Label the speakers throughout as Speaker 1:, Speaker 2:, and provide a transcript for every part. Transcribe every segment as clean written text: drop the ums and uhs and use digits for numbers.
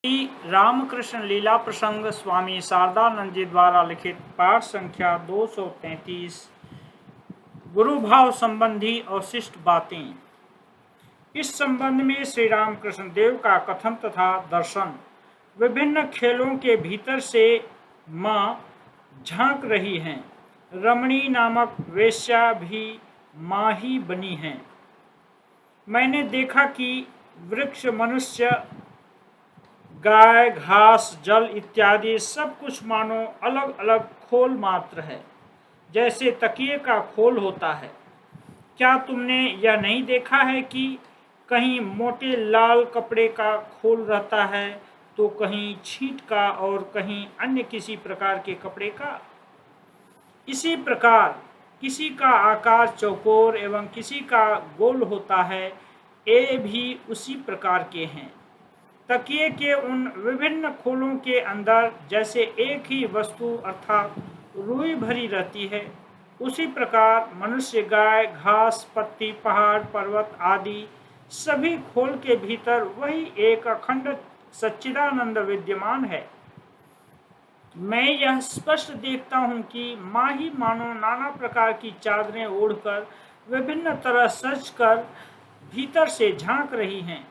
Speaker 1: श्री रामकृष्ण लीला प्रसंग स्वामी शारदानंद जी द्वारा लिखित पाठ संख्या 233 गुरु भाव संबंधी अवशिष्ट बातें। इस संबंध में श्री रामकृष्ण देव का कथन तथा दर्शन। विभिन्न खेलों के भीतर से माँ झांक रही हैं। रमणी नामक वेश्या भी माँ ही बनी है। मैंने देखा कि वृक्ष, मनुष्य, गाय, घास, जल इत्यादि सब कुछ मानो अलग अलग खोल मात्र है, जैसे तकिए का खोल होता है। क्या तुमने यह नहीं देखा है कि कहीं मोटे लाल कपड़े का खोल रहता है तो कहीं छींट का और कहीं अन्य किसी प्रकार के कपड़े का? इसी प्रकार किसी का आकार चौकोर एवं किसी का गोल होता है। ये भी उसी प्रकार के हैं। तकिए के उन विभिन्न खोलों के अंदर जैसे एक ही वस्तु अर्थात रुई भरी रहती है, उसी प्रकार मनुष्य, गाय, घास, पत्ती, पहाड़, पर्वत आदि सभी खोल के भीतर वही एक अखंड सच्चिदानंद विद्यमान है। मैं यह स्पष्ट देखता हूँ कि माँ ही मानो नाना प्रकार की चादरें ओढ़कर विभिन्न तरह सज कर भीतर से झांक रही हैं।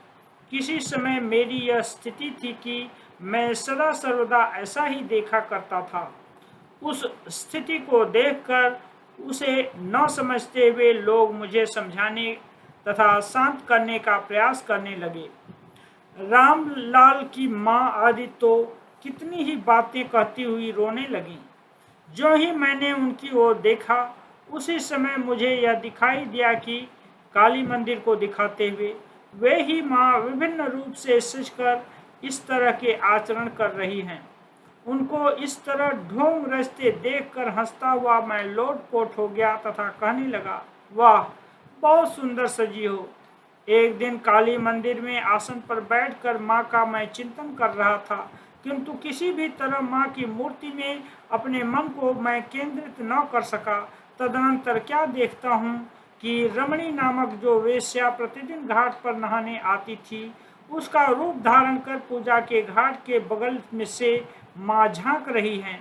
Speaker 1: किसी समय मेरी यह स्थिति थी कि मैं सदा सर्वदा ऐसा ही देखा करता था। उस स्थिति को देखकर उसे न समझते हुए लोग मुझे समझाने तथा शांत करने का प्रयास करने लगे। रामलाल की माँ आदि तो कितनी ही बातें कहती हुई रोने लगी। जो ही मैंने उनकी ओर देखा, उसी समय मुझे यह दिखाई दिया कि काली मंदिर को दिखाते हुए वे ही माँ विभिन्न रूप से सजकर इस तरह के आचरण कर रही हैं। उनको इस तरह ढोंग रचते देखकर हंसता हुआ मैं लोटपोट हो गया तथा कहने लगा, वाह, बहुत सुंदर सजी हो। एक दिन काली मंदिर में आसन पर बैठकर माँ का मैं चिंतन कर रहा था, किंतु किसी भी तरह माँ की मूर्ति में अपने मन को मैं केंद्रित न कर सका। तदनंतर क्या देखता हूँ कि रमणी नामक जो वेश्या प्रतिदिन घाट पर नहाने आती थी, उसका रूप धारण कर पूजा के घाट के बगल में से माँ झांक रही हैं।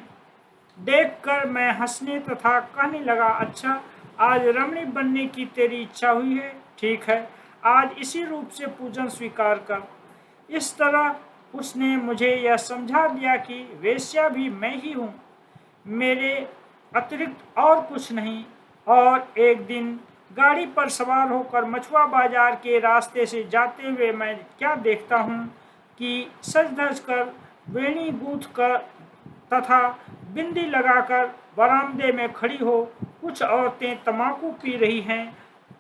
Speaker 1: देखकर मैं हंसने तथा कहने लगा, अच्छा, आज रमणी बनने की तेरी इच्छा हुई है, ठीक है, आज इसी रूप से पूजन स्वीकार कर। इस तरह उसने मुझे यह समझा दिया कि वेश्या भी मैं ही हूँ, मेरे अतिरिक्त और कुछ नहीं। और एक दिन गाड़ी पर सवार होकर मछुआ बाजार के रास्ते से जाते हुए मैं क्या देखता हूँ कि सज धज कर, वेणी गूंथ कर तथा बिंदी लगाकर बरामदे में खड़ी हो कुछ औरतें तंबाकू पी रही हैं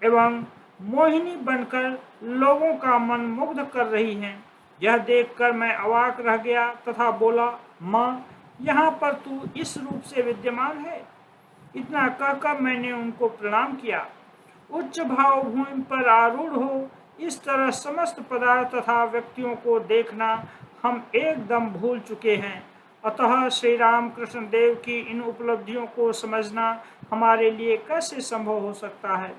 Speaker 1: एवं मोहिनी बनकर लोगों का मन मुग्ध कर रही हैं। यह देखकर मैं अवाक रह गया तथा बोला, माँ, यहाँ पर तू इस रूप से विद्यमान है। इतना कहकर मैंने उनको प्रणाम किया। उच्च भाव भूमि पर आरूढ़ हो इस तरह समस्त पदार्थ तथा व्यक्तियों को देखना हम एकदम भूल चुके हैं। अतः श्री रामकृष्ण देव की इन उपलब्धियों को समझना हमारे लिए कैसे संभव हो सकता है।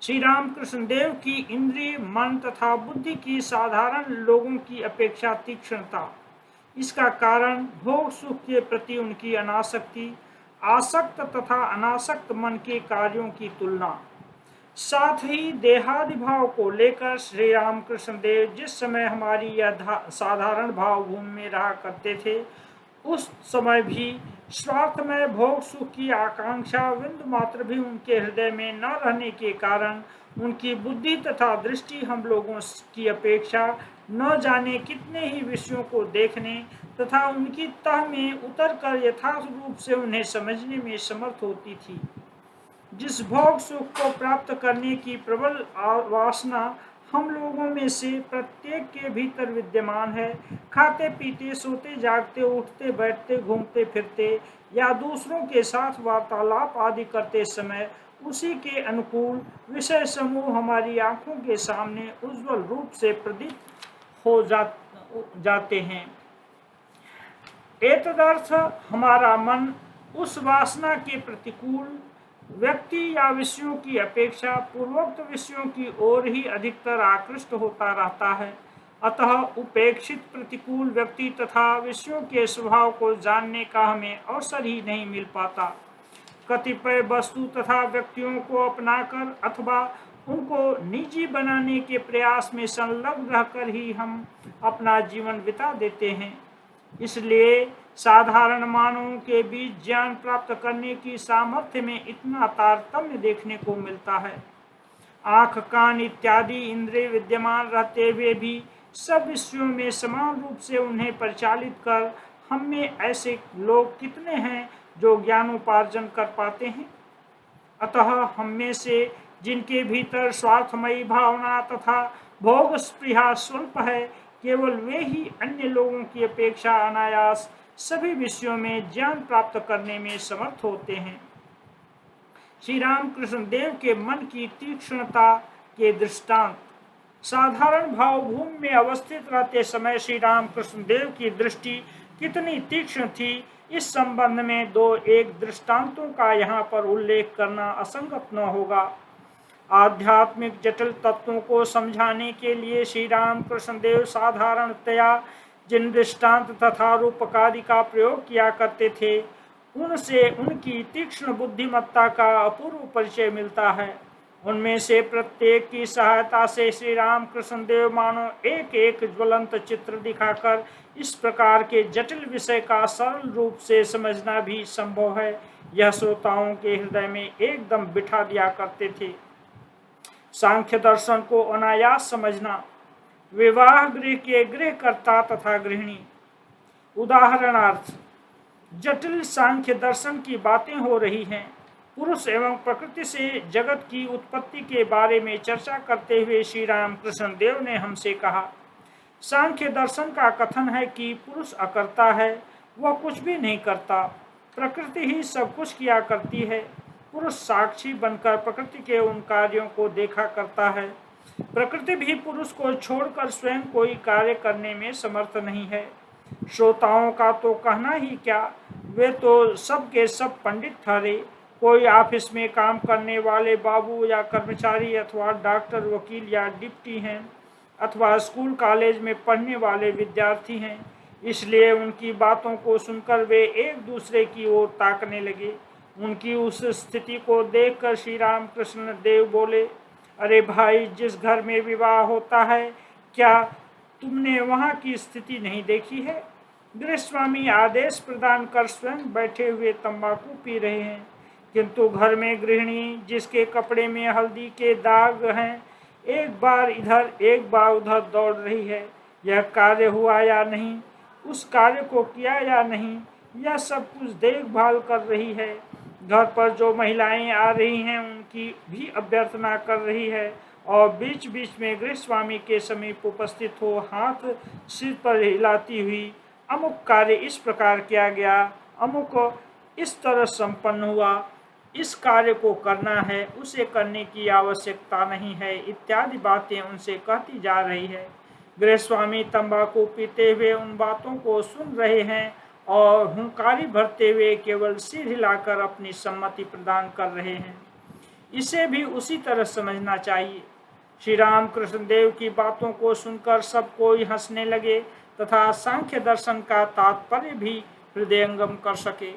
Speaker 1: श्री रामकृष्ण देव की इंद्रिय, मन तथा बुद्धि की साधारण लोगों की अपेक्षा तीक्ष्णता। इसका कारण भोग सुख के प्रति उनकी अनासक्ति, आसक्त तथा अनासक्त मन के कार्यों की तुलना। साथ ही देहादि भाव को लेकर श्री रामकृष्ण देव जिस समय हमारी यह साधारण भाव भूमि में रहा करते थे, उस समय भी स्वार्थमय भोग सुख की आकांक्षा बिंदु मात्र भी उनके हृदय में न रहने के कारण उनकी बुद्धि तथा दृष्टि हम लोगों की अपेक्षा न जाने कितने ही विषयों को देखने तथा उनकी तह में उतरकर यथार्थ रूप से उन्हें समझने में समर्थ होती थी। जिस भोग सुख को प्राप्त करने की प्रबल वासना हम लोगों में से प्रत्येक के भीतर विद्यमान है, खाते पीते, सोते जागते, उठते बैठते, घूमते फिरते या दूसरों के साथ वार्तालाप आदि करते समय उसी के अनुकूल विषय समूह हमारी आंखों के सामने उज्ज्वल रूप से प्रदीप्त हो जाते हैं। एतदर्थ हमारा मन उस वासना के प्रतिकूल व्यक्ति या विषयों की अपेक्षा पूर्वोक्त विषयों की ओर ही अधिकतर आकृष्ट होता रहता है। अतः उपेक्षित प्रतिकूल व्यक्ति तथा विषयों के स्वभाव को जानने का हमें अवसर ही नहीं मिल पाता। कतिपय वस्तु तथा व्यक्तियों को अपनाकर अथवा उनको निजी बनाने के प्रयास में संलग्न रहकर ही हम अपना जीवन बिता देते हैं। इसलिए साधारण मानवों के बीच ज्ञान प्राप्त करने की सामर्थ्य में इतना तारतम्य देखने को मिलता है। आँख, कान इत्यादि इंद्रिय विद्यमान रहते हुए भी सब विषयों में समान रूप से उन्हें परिचालित कर हम में ऐसे लोग कितने हैं जो ज्ञानोपार्जन कर पाते हैं। अतः हम में से जिनके भीतर स्वार्थमयी भावना तथा भोग स्पृहा स्वल्प है, केवल वे ही अन्य लोगों की अपेक्षा अनायास सभी विषयों में ज्ञान प्राप्त करने में समर्थ होते हैं। श्री रामकृष्ण देव के मन की तीक्ष्णता के दृष्टांत। साधारण भावभूमि में अवस्थित रहते समय श्री रामकृष्ण देव की दृष्टि कितनी तीक्ष्ण थी, इस संबंध में दो एक दृष्टांतों का यहाँ पर उल्लेख करना असंगत न होगा। आध्यात्मिक जटिल तत्वों को समझाने के लिए श्री रामकृष्ण देव साधारणतया जिन दृष्टांत तथा रूपकादि का प्रयोग किया करते थे, उनसे उनकी तीक्ष्ण बुद्धिमत्ता का अपूर्व परिचय मिलता है। उनमें से प्रत्येक की सहायता से श्री रामकृष्ण देव मानो एक एक ज्वलंत चित्र दिखाकर इस प्रकार के जटिल विषय का सरल रूप से समझना भी संभव है, यह श्रोताओं के हृदय में एकदम बिठा दिया करते थे। सांख्य दर्शन को अनायास समझना। विवाह गृह के गृहकर्ता तथा गृहिणी। उदाहरणार्थ, जटिल सांख्य दर्शन की बातें हो रही हैं। पुरुष एवं प्रकृति से जगत की उत्पत्ति के बारे में चर्चा करते हुए श्री रामकृष्ण देव ने हमसे कहा, सांख्य दर्शन का कथन है कि पुरुष अकर्ता है, वह कुछ भी नहीं करता, प्रकृति ही सब कुछ किया करती है। पुरुष साक्षी बनकर प्रकृति के उन कार्यों को देखा करता है। प्रकृति भी पुरुष को छोड़कर स्वयं कोई कार्य करने में समर्थ नहीं है। श्रोताओं का तो कहना ही क्या, वे तो सब के सब पंडित ठहरे। कोई ऑफिस में काम करने वाले बाबू या कर्मचारी अथवा डॉक्टर, वकील या डिप्टी हैं, अथवा स्कूल कॉलेज में पढ़ने वाले विद्यार्थी हैं। इसलिए उनकी बातों को सुनकर वे एक दूसरे की ओर ताकने लगे। उनकी उस स्थिति को देखकर श्री रामकृष्ण देव बोले, अरे भाई, जिस घर में विवाह होता है, क्या तुमने वहाँ की स्थिति नहीं देखी है? गृहस्वामी आदेश प्रदान कर स्वयं बैठे हुए तंबाकू पी रहे हैं, किंतु घर में गृहिणी जिसके कपड़े में हल्दी के दाग हैं, एक बार इधर एक बार उधर दौड़ रही है। यह कार्य हुआ या नहीं, उस कार्य को किया या नहीं, यह सब कुछ देखभाल कर रही है। घर पर जो महिलाएं आ रही हैं, उनकी भी अभ्यर्थना कर रही है और बीच बीच में गृहस्वामी के समीप उपस्थित हो हाथ सिर पर हिलाती हुई, अमुक कार्य इस प्रकार किया गया, अमुक इस तरह संपन्न हुआ, इस कार्य को करना है, उसे करने की आवश्यकता नहीं है, इत्यादि बातें उनसे कहती जा रही है। गृहस्वामी तंबाकू पीते हुए उन बातों को सुन रहे हैं और हुंकारी भरते हुए केवल सिर हिलाकर अपनी सम्मति प्रदान कर रहे हैं। इसे भी उसी तरह समझना चाहिए। श्री रामकृष्ण देव की बातों को सुनकर सब कोई हंसने लगे तथा सांख्य दर्शन का तात्पर्य भी हृदयंगम कर सके।